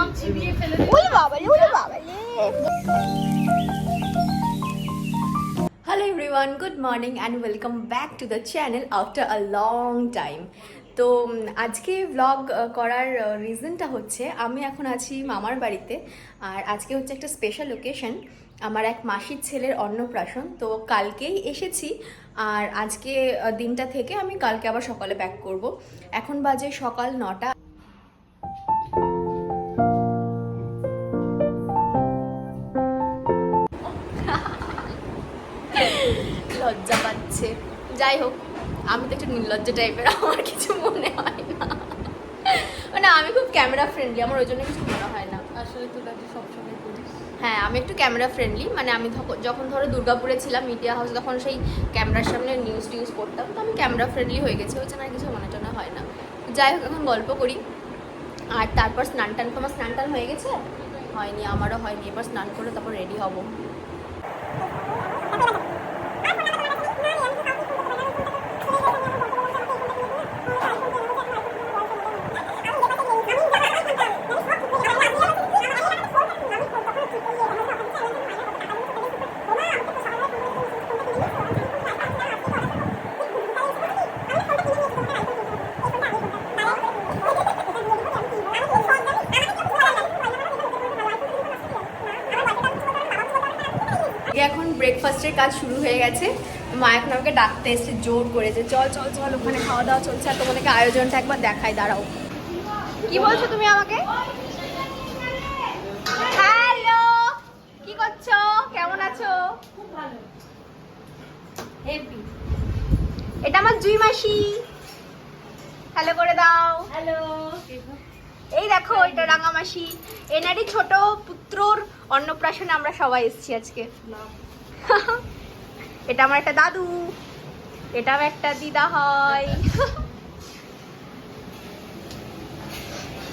Hello everyone, good morning and welcome back to the channel after a long time. তো আজকে blog করার রিজনটা হচ্ছে আমি এখন আছি মামার বাড়িতে আর আজকে হচ্ছে একটা স্পেশাল লোকেশন, আমার এক মাসির ছেলের অন্নপ্রাশন। তো কালকেই এসেছি আর আজকে দিনটা থেকে আমি কালকে আবার সকালে ব্যাক করব। এখন বাজে সকাল 9টা। লজ্জা পাচ্ছে, যাই হোক আমি তো একটু নির্লজ্জা টাইপের, আমার কিছু মনে হয় না, মানে আমি খুব ক্যামেরা ফ্রেন্ডলি, আমার ওই জন্য কিছু মনে হয় না। আসলে তুই সবসময় করিস। হ্যাঁ আমি একটু ক্যামেরা ফ্রেন্ডলি, মানে আমি যখন ধরো দুর্গাপুরে ছিলাম মিডিয়া হাউস, তখন সেই ক্যামেরার সামনে নিউজ টিউজ করতাম, তো আমি ক্যামেরা ফ্রেন্ডলি হয়ে গেছি, ওই জন্য আর কিছু মনে টনে হয় না। যাই হোক এখন গল্প করি আর তারপর স্নান টান। তোমার স্নান টান হয়ে গেছে? হয়নি, আমারও হয়নি, এবার স্নান করে তারপর রেডি হবো। এখন ব্রেকফাস্টের কাজ শুরু হয়ে গেছে, মা এখন আমাকে ডাকতে এসে জোর করেছে, চল চল চল ওখানে খাওয়া দাওয়া চলছে। আর তোমাদেরকে আয়োজনটা একবার দেখাই, দাঁড়াও। কি বলছো তুমি আমাকে? হ্যালো, কি করছো, কেমন আছো? এটা আমার জুই মাসি, হ্যালো করে দাও। হ্যালো। এই দেখো এটা রাঙা মাসি, এনারই ছোট পুত্রর অন্নপ্রাশনে আমরা সবাই এসেছি আজকে। এটা আমার একটা দাদু, এটাও একটা দিদা হয়।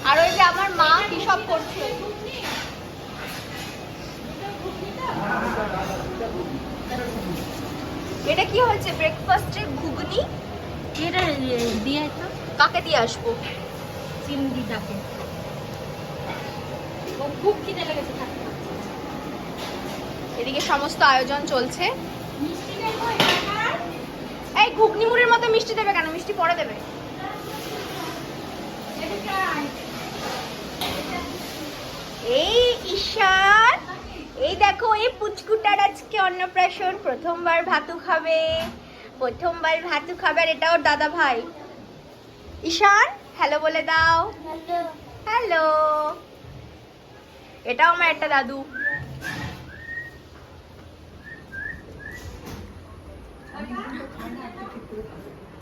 আর ওই যে আমার মা কি সব করছে। এটা কি হয়েছে ব্রেকফাস্টে? ঘুগনি। এটা দিয়ে তো কাকে দিয়ে আসবো? চিমদিদাকে ও খুব খিদে লেগেছে। এদিকে সমস্ত আয়োজন চলছে। মিষ্টি দেবো। এই ঘুগনি মুড়ির মতো মিষ্টি দেবে কেন? মিষ্টি পরে দেবে। এই ঈশান, এই দেখো এই পুচকুটার আজকে অন্নপ্রাশন, প্রথমবার ভাতু খাবে, প্রথমবার ভাতু খাবে। আর এটা ওর দাদা ভাই ঈশান, হ্যালো বলে দাও। হ্যালো। এটাও আমার একটা দাদু।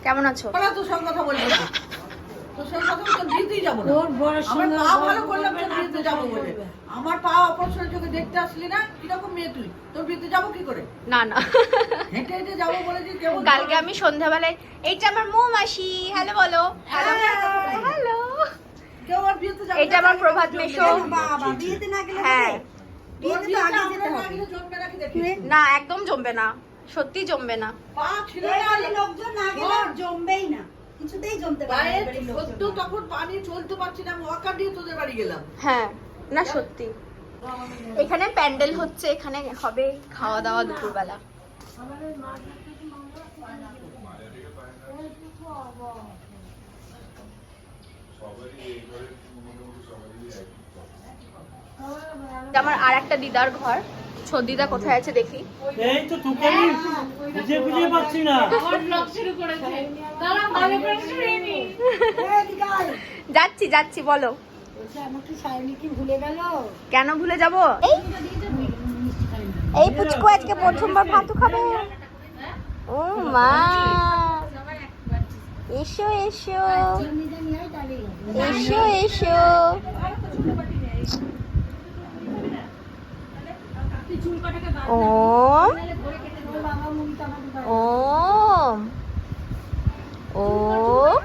কেমন আছো? তোর সঙ্গে কথা বলবো না, তোর সঙ্গে কথা বলতে বিয়েতেই যাবো না। আমার পা ভালো করলাম তোর বিয়েতে যাবো বলে, আমার পা অপারেশন চোখে দেখতে আসলি না, কিরকম মেয়ে তুই, তোর বিয়েতে যাবো কি করে? না না, হেঁটে হেঁটে যাবো বলেছি। কেমন কালকে আমি সন্ধ্যাবেলায়, এইটা আমার মৌ মাসি, হ্যালো বলো। Hello hello. কেউ আর বিয়েতে যাবে? এটা আমার প্রভাত মেশো। বাবা বিয়েতে না গেলে হ্যাঁ, বিয়েতে তো আগে যেতে হবে। জমবে নাকি দেখি? না একদম জমবে না, সত্যি জমবে না। পা ছিঁড়ে গেলে লোকজন না গেলে জমবেই না, কিছুতেই জমতে পারে না। পায়ে সদ্য তখন পানি চলতে পারছি না, ওয়াকা দিয়ে তোদের বাড়ি গেলাম। হ্যাঁ না সত্যি। এখানে প্যান্ডেল হচ্ছে, এখানে হবে খাওয়া দাওয়া দুপুরবেলা। আমার আর একটা দিদার ঘর, দিদা কোথায় আছে দেখি। এই তো তোকে আমি খুঁজে পাচ্ছি না। যাচ্ছি যাচ্ছি, বলো। কেন ভুলে যাব? এই পুচকু আজকে প্রথমবার ভাতু খাবে। ও মা, এসো এসো এসো এসো। ওম ওম ওম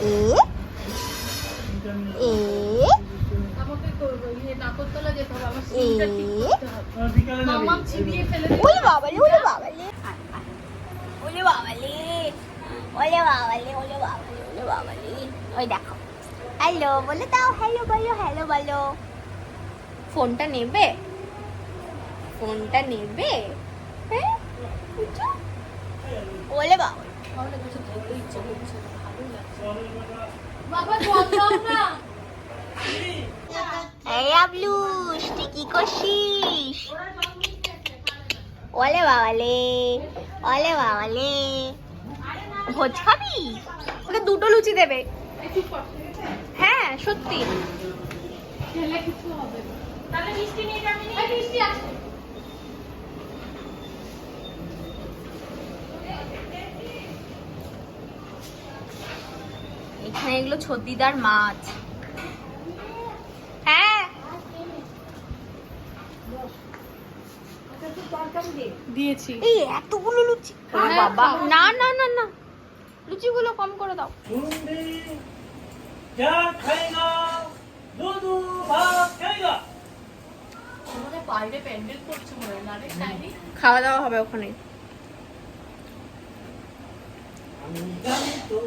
এ এ ওলে বাবালে, ওলে বাবালে, ওলে বাবালে, ওলে বাবালে, ওলে বাবালে, ওলে বাবালে। ওই দেখো হ্যালো বলে দাও, হ্যালো বলো, হ্যালো বলো। ফোনটা নেবে, ফোনটা নেবে? হ্যাঁ বুঝছো? বলে বাবা বাবা জল দাও না। এই আবলুস তুই কি করছিস? ওলে বাবালে, ওলে বাবালে, ভোজ খাবি? ওকে দুটো লুচি দেবে। হ্যাঁ সত্যি। ছেলে কিছু হবে না। তাহলে মিষ্টি নিয়ে যাবি নি? মিষ্টি আছে। এখানে এগুলো ছদ্দিদার মাছ। হ্যাঁ দিয়েছি। এই এতগুলো লুচি, বাবা না না না না, লুচিগুলো কম করে দাও। बुंदी क्या खाएगा दूध भात खाएगा আমাদের বাইরে প্যান্ডেল করছে মনে হয় না রে সাইনি। খাওয়া দাওয়া হবে ওখানে। আমি জানি তো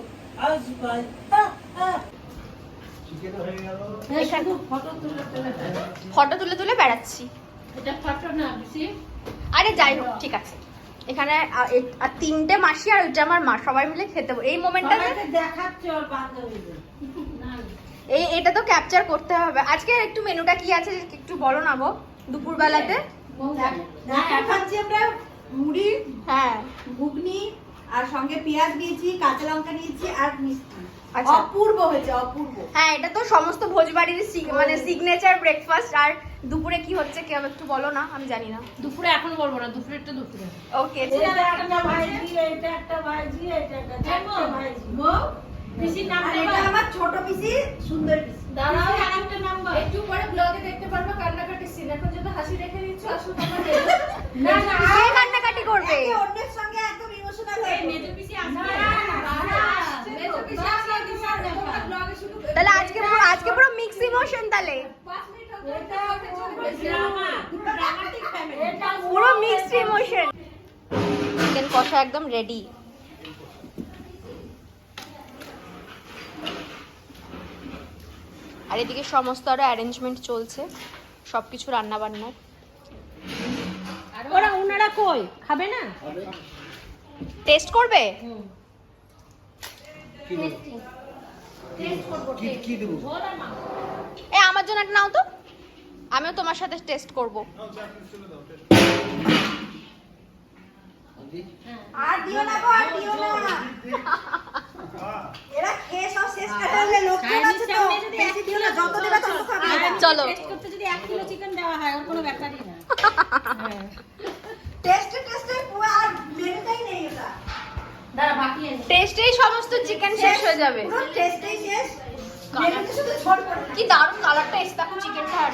আজ পাই ফটো তুলে তুলে বেড়াচ্ছি। এটা ফটো না বেশি। আরে যাই হোক ঠিক আছে। এখানে আর তিনটে মাসি আর ওইটা আমার মা, সবাই মিলে খেতে এই মোমেন্টটা দেখাচ্ছে ওর বান্ধবীদের। এটা তো ক্যাপচার করতে হবে। আজকে একটু মেনুটা কি আছে একটু বলো না গো দুপুরবেলাতে। দেখাচ্ছি আমরা মুড়ি, হ্যাঁ ঘুগনি আর সঙ্গে পেঁয়াজ নিয়েছি, কাঁচা লঙ্কা নিয়েছি আর মিষ্টি। আচ্ছা। অপূর্ব হয়েছে, অপূর্ব। হ্যাঁ এটা তো সমস্ত ভোজবাড়ির মানে সিগনেচার ব্রেকফাস্ট। আর দুপুরে কি হচ্ছে কেউ একটু বলো না, আমি জানি না। দুপুরে এখন বলবো না, দুপুরেরটা দুপুরে। ওকে এটা একটা ভাজি, এটা একটা ভাজি, এটা একটা চারটে ভাজি। পিসির নাম আর এটা আমার ছোট পিসি, সুন্দর পিসি। দাঁড়াও আরেকটা নাম্বার। একটু পরে ব্লগে দেখতে পারবো কান্নাকাটি সিন। এখন যদি হাসি রেখে দিচ্ছ আসলে না না কে কান্নাকাটি করবে? একে অন্যের সঙ্গে একদম ইমোশনাল হয়ে পড়ে। মেজো পিসি আসবে। মেজো পিসি আসলে ব্লগে শুধু তাহলে আজকে পুরো মিক্স ইমোশন তাহলে। এটা ড্রামাটিক ফ্যামিলি। এটা পুরো মিক্সড ইমোশন। চিকেন কষা একদম রেডি। আর এদিকে সমস্ত আরো অ্যারেঞ্জমেন্ট চলছে, সবকিছু রান্না বান্নার। ওনারা কই খাবে না? টেস্ট করবে? এ আমার জন্য একটা নাও তো, আমিও তোমার সাথে টেস্ট করব। আর দিও না গো, আর দিও না। এরা খেয়ে সব শেষ করে ফেললে, লোকজন আছে তো। বেশি দিও না, যত দেবে তত খাবে। চলো টেস্ট করতে যদি 1 কিলো চিকেন দেওয়া হয় ওর কোনো ব্যাপারই না। টেস্টে পুরো আর মেনুটাই নেই এটা। দাঁড়া বাকি আছে। টেস্টেই সমস্ত চিকেন শেষ হয়ে যাবে। পুরো টেস্টেই শেষ। মেনুতে শুধু ঝোল করে না। কি দারুণ কালারটা এসে দেখো চিকেনটার,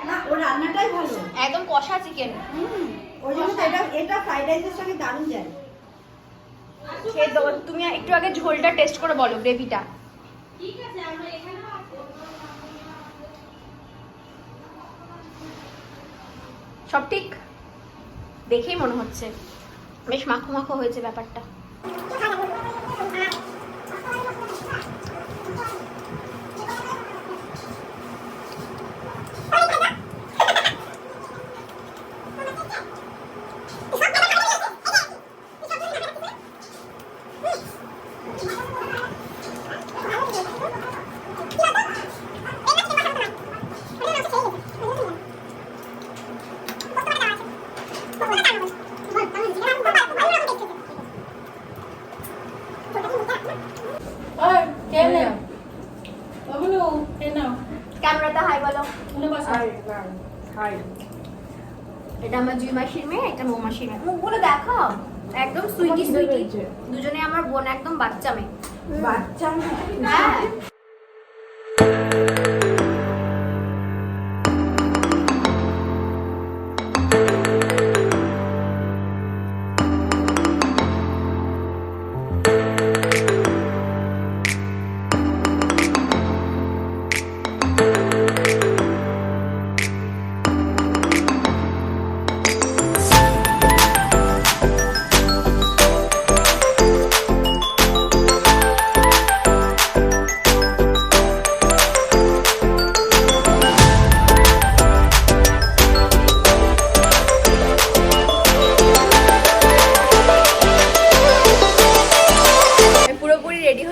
না, ওর রান্নাটাই ভালো। একদম কষা চিকেন। ওই জন্য তো এটা ফ্রাইড রাইসের সঙ্গে দারুণ যায়। খেয়ে দাও। তুমি একটু আগে ঝোলটা টেস্ট করে বলো, গ্রেভিটা। ঠিক আছে আমরা এখানেও আছে। সব ঠিক দেখেই মনে হচ্ছে বেশ মাখো মাখো হয়েছে ব্যাপারটা। ক্যামেরাটা হাই বলো। এটা আমার জুই মাসির মেয়ে, এটা মৌ মাসির মেয়ে। মুখগুলো দেখাও, একদম সুইটি সুইটি। দুজনে আমার বোন, একদম বাচ্চা মেয়ে। বাচ্চা হ্যাঁ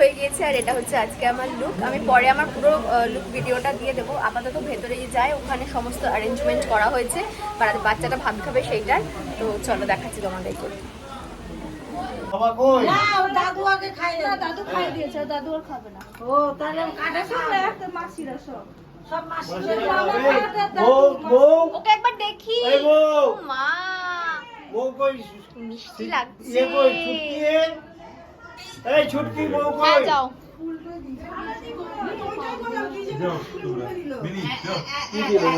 হয়ে গিয়েছে আর এটা হচ্ছে আজকে আমার লুক। আমি পরে আমার পুরো লুক ভিডিওটা দিয়ে দেবো। আপাতত ভেতরে যাই, ওখানে সমস্ত অ্যারেঞ্জমেন্ট করা হয়েছে, বাচ্চাটা ভাত খাবে সেইটার। তো চলো দেখাচ্ছি তোমাদেরকে। বাবা কই? না, ওর দাদু আগে খায় না, দাদু খাই দিয়েছে, দাদু আর খাবে না। ও তাহলে কাটা শুনলে একটা মাসিরা সব মাসিরা বউ বউ ওকে একবার দেখি। এই বউ ও মা, বউ কই? মিষ্টি লাগছে। ইয়ে কই ছুটকি? এই ছুটকি বউ হ্যাঁ কই? যাও। কি দিলো?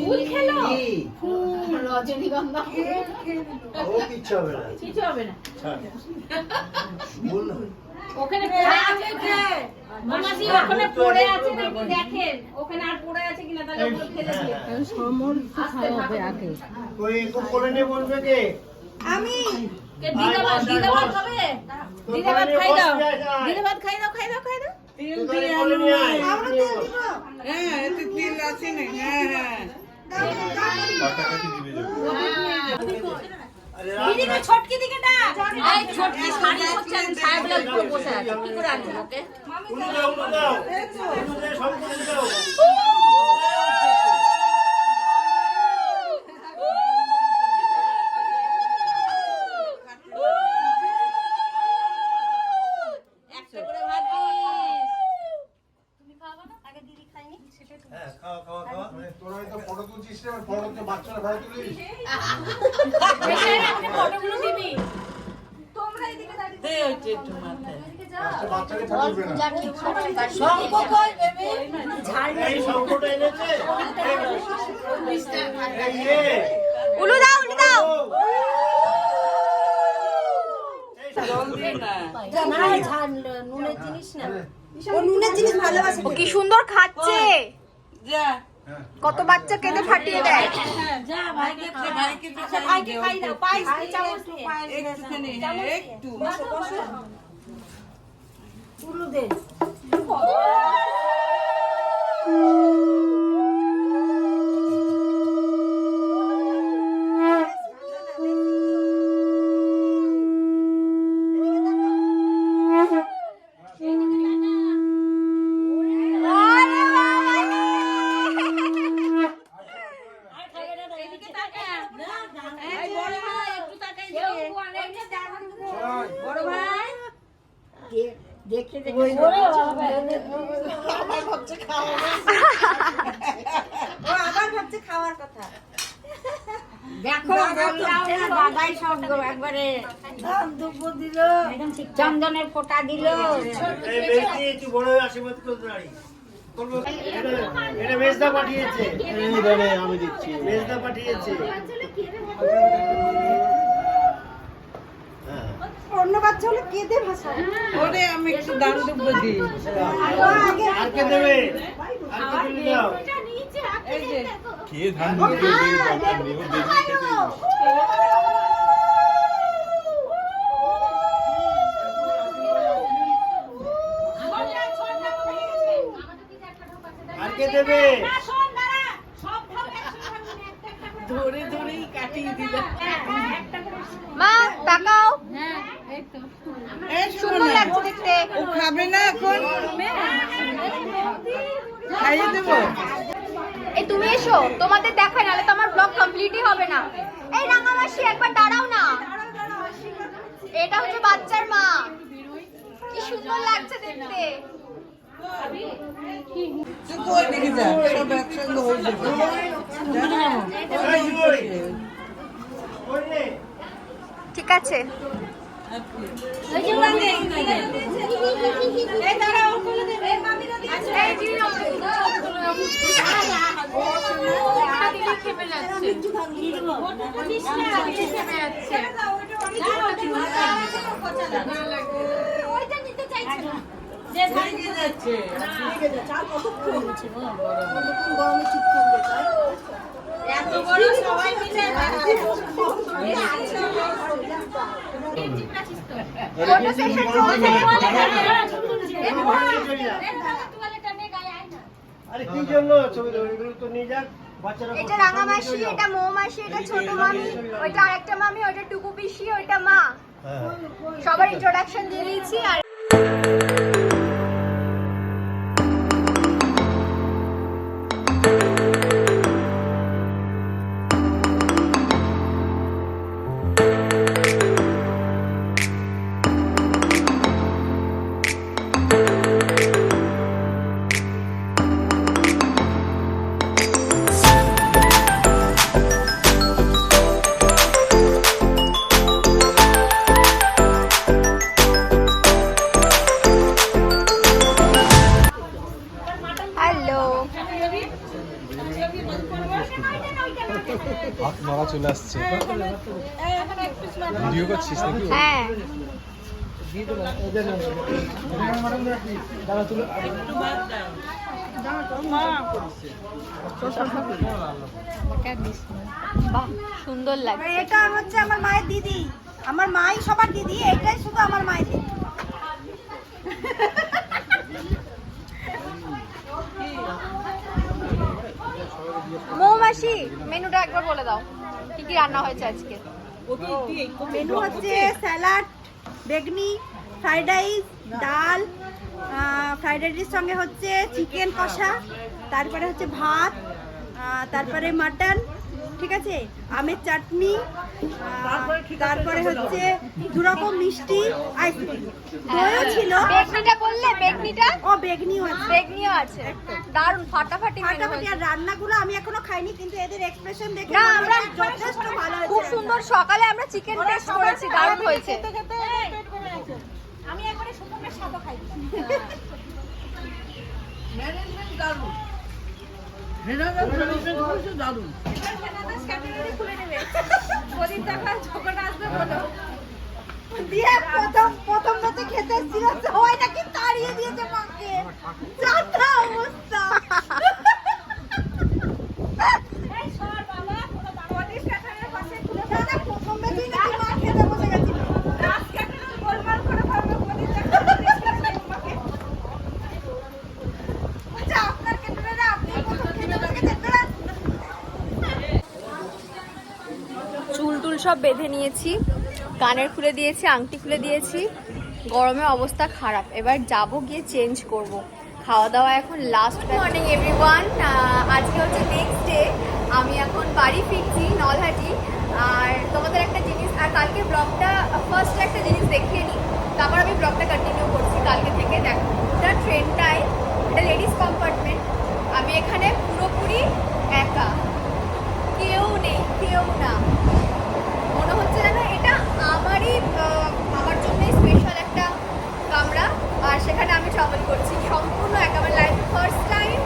ফুল খেলো রজনীগন্ধা ও কিচ্ছু হবে না। কিছু হবে না ছাড়। বল না। ওখানে পড়ে আছে মামাজি, ওখানে পড়ে আছে নাকি দেখেন, ওখানে আর পড়ে আছে কিনা তাহলে ওগুলো ফেলে দিয়ে আস্তে খাবে। কই একটু করে নে বলবে কে? আমি কে দিদা ভাত খাবে? দিদা ভাত খাই দাও, দিদা ভাত খাই দাও, খাই দাও, খাই দাও। তেল দিয়ে আলু নাই। আমরা তেল দিব। হ্যাঁ, এতে তেল আছে না। হ্যাঁ হ্যাঁ। আরে দিদিকে ছটকি দিকে ডাক। এই ছটকি শাড়ি হচ্ছে আমি ছায়া বলে উপরে বসে আছে, কি করে আনবো ওকে? উনু দাও উনু দাও। উনু দে সব করে দাও। একটা করে ভাত দিস। হ্যাঁ খাও খাও খাও। তোরা তো ফটো তুলছিস না, ফটো তো বাচ্চারা ভাই তুলিস। ফটোগুলো দিবি। বাচ্চাকে থাকবে না। এই শঙ্কটা এনেছে। এই ইয়ে। উলু দাও, উলু দাও। ও নুনের জিনিস ভালোবাসে। ও কি সুন্দর খাচ্ছে। কত বাচ্চা কেঁদে ফাটিয়ে দেয়। আচ্ছা ভাইকে খাই দাও, পায়েস চামচ দিয়ে। একটু পুরো দে। এদিকে তাকা। এই বড় ভাই একটু তাকাই দিও। বড় ভাই দেখে আমার ভাবছে খাওয়া। ও আবার ভাবছে খাওয়ার কথা। দেখো বললাম না, দাদাই সব একবারে ধান দুব্ব দিল। চন্দনের ফোঁটা দিল। এই বেশি একটু বড় আশীর্বাদ করতে পারি। করবো। এটা মেজদা পাঠিয়েছে। এই দাঁড়ে আমি দিচ্ছি। মেজদা পাঠিয়েছে। হ্যাঁ। অন্য বাচ্চা হলে কেঁদে ভাষায়। ওরে আমি একটু দান দুব্ব দিই। আর কে দেবে? আর কে দিলে দাও। এই যে খেয়ে ধান দিয়ে দেবে দরকার নেই, ও বেশি খেতে। আর কে দেবে? ধরে ধরেই কাটিয়ে দিল। মা তাকাও, এই সুন্দর শোনো না, লাগছে দেখতে। ও খাবে না এখন? খাইয়ে দেবো। এই তুমি এসো, তোমাদের দেখাই, নাহলে তো আমার ব্লগ কমপ্লিটই হবে না। এই রাঙামাসি একবার দাঁড়াও না। এটা হচ্ছে বাচ্চার মা, কি সুন্দর লাগছে দেখতে। তুই কই দিকে যা, সব একসঙ্গে হয়ে যাবে। এই জুই। ওই নে। ঠিক আছে। এগিয়ে যাচ্ছে। এত বড় সবাই মিলে ফটো সেশন চলছে। আরে কি জন্য ছবি দেবো? এগুলো তো নিয়ে যাক। বাচ্চারা এটা রাঙা মাসি, এটা মৌ মাসি, এটা ছোট মামি, ওইটা আরেকটা মামি, ওইটা টুকু পিসি, ওইটা মা। হ্যাঁ সবার ইন্ট্রোডাকশন দিয়ে দিয়েছি। আর হ্যালো, হাত মারা চলে আসছে ভিডিও করছিস নাকি হ্যাঁ বাহ, সুন্দর লাগছে। এটা হচ্ছে আমার মায়ের দিদি, আমার মাই সবার দিদি, এটাই শুধু আমার মায়ের দিদি। মৌমাসি, মেনুটা একবার বলে দাও, কি কি রান্না হয়েছে আজকে? মেনু হচ্ছে স্যালাড, বেগনি, ফ্রাইড রাইস, ডাল, ফ্রাইড রাইসের সঙ্গে হচ্ছে চিকেন কষা, তারপরে হচ্ছে ভাত, তারপরে মাটন, ঠিক আছে, আমের চাটনি, তারপরে হচ্ছে দু রকম মিষ্টি, আইসক্রিম, দইও ছিল। বেগনিটা বললে? বেগনিটা? ও বেগনিও আছে, বেগনিও আছে। দারুণ ফাটাফাটি মেনু ফাটাফাটি। হয়েছে। আর রান্নাগুলো আমি এখনো খাইনি, কিন্তু এদের এক্সপ্রেশন দেখে না, মনে আমরা হচ্ছে যথেষ্ট ভালো হয়েছে। খুব সুন্দর। সকালে আমরা চিকেন টেস্ট করেছি, দারুণ হয়েছে। আমি একবারে সুন্দর স্বাদও খাই। ম্যানেজমেন্ট দারুণ, ম্যানেজমেন্ট দারুণ। দিয়ে প্রথম রাতে খেতে এসেছিল, সবাই নাকি তাড়িয়ে দিয়েছে মাকে। যা অবস্থা। প্রথম রাতেই নাকি মা খেতে বসে গেছিল। আচ্ছা, আপনার ক্ষেত্রে না, আপনি প্রথম খেতে বসে গেছেন। চুল টুল সব বেঁধে নিয়েছি, কানের খুলে দিয়েছি, আংটি খুলে দিয়েছি। গরমে অবস্থা খারাপ, এবার যাব গিয়ে চেঞ্জ করব। খাওয়া দাওয়া এখন লাস্ট। মর্নিং এভরিওয়ান, আজকে হচ্ছে নেক্সট ডে। আমি এখন বাড়ি ফিরছি নলহাটি। আর তোমাদের একটা জিনিস, আর কালকে ব্লগটা ফার্স্ট একটা জিনিস দেখিয়ে নিই, তারপর আমি ব্লগটা কন্টিনিউ করছি। কালকে থেকে দেখো, এটা ট্রেনটাই, এটা লেডিস কম্পার্টমেন্ট। আমি এখানে পুরোপুরি একা, কেউ নেই, কেউ না। মনে হচ্ছে যেন এটা আমার জন্যই স্পেশাল একটা কামরা। আর সেখানে আমি ট্রাভেল করছি সম্পূর্ণ একা। আমার লাইফে ফার্স্ট টাইম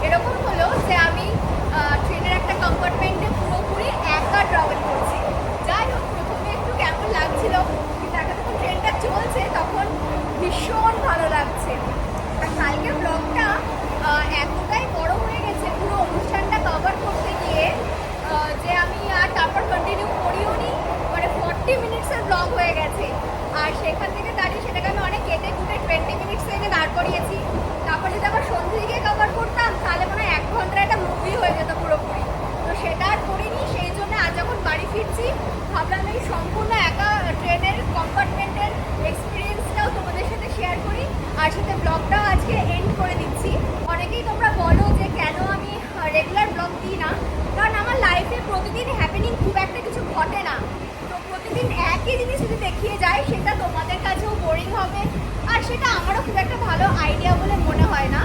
এরকম হলো যে আমি ট্রেনের একটা কম্পার্টমেন্টে পুরোপুরি একা ট্রাভেল করছি। যাই হোক, প্রথমে একটু কেমন লাগছিল, কিন্তু এখন যখন ট্রেনটা চলছে তখন ভীষণ ভালো লাগছে। আর কালকে ব্লগটা এতটাই বড় হয়ে গেছে পুরো অনুষ্ঠানটা কভার করতে গিয়ে, যে আমি আর তারপর কন্টিনিউ করিও নি। মানে 40 মিনিটসের ব্লগ হয়ে গেছে। আর সেখান থেকে দাঁড়িয়ে সেটাকে আমি অনেক কেটে কুটে 20 মিনিটস থেকে দাঁড় করিয়েছি। তারপর যদি আবার সন্ধ্যে দিকে কভার করতাম তাহলে মনে হয় 1 ঘন্টার একটা মুভি হয়ে যেত পুরোপুরি। তো সেটা আর করিনি। সেই জন্য আজ যখন বাড়ি ফিরছি ভাবলাম এই সম্পূর্ণ একা ট্রেনের কম্পার্টমেন্টের এক্সপিরিয়েন্সটাও তোমাদের সাথে শেয়ার করি। আর সাথে ব্লগটাও আজকে এন্ড করে দিচ্ছি। অনেকেই তোমরা বলো যে কেন আমি রেগুলার ব্লগ দিই না, কারণ আমার লাইফে প্রতিদিন হ্যাপেনিং খুব একটা কিছু ঘটে না। তো প্রতিদিন একই জিনিস যদি দেখিয়ে যায় সেটা তোমাদের কাছেও বোরিং হবে, আর সেটা আমারও খুব একটা ভালো আইডিয়া বলে মনে হয় না।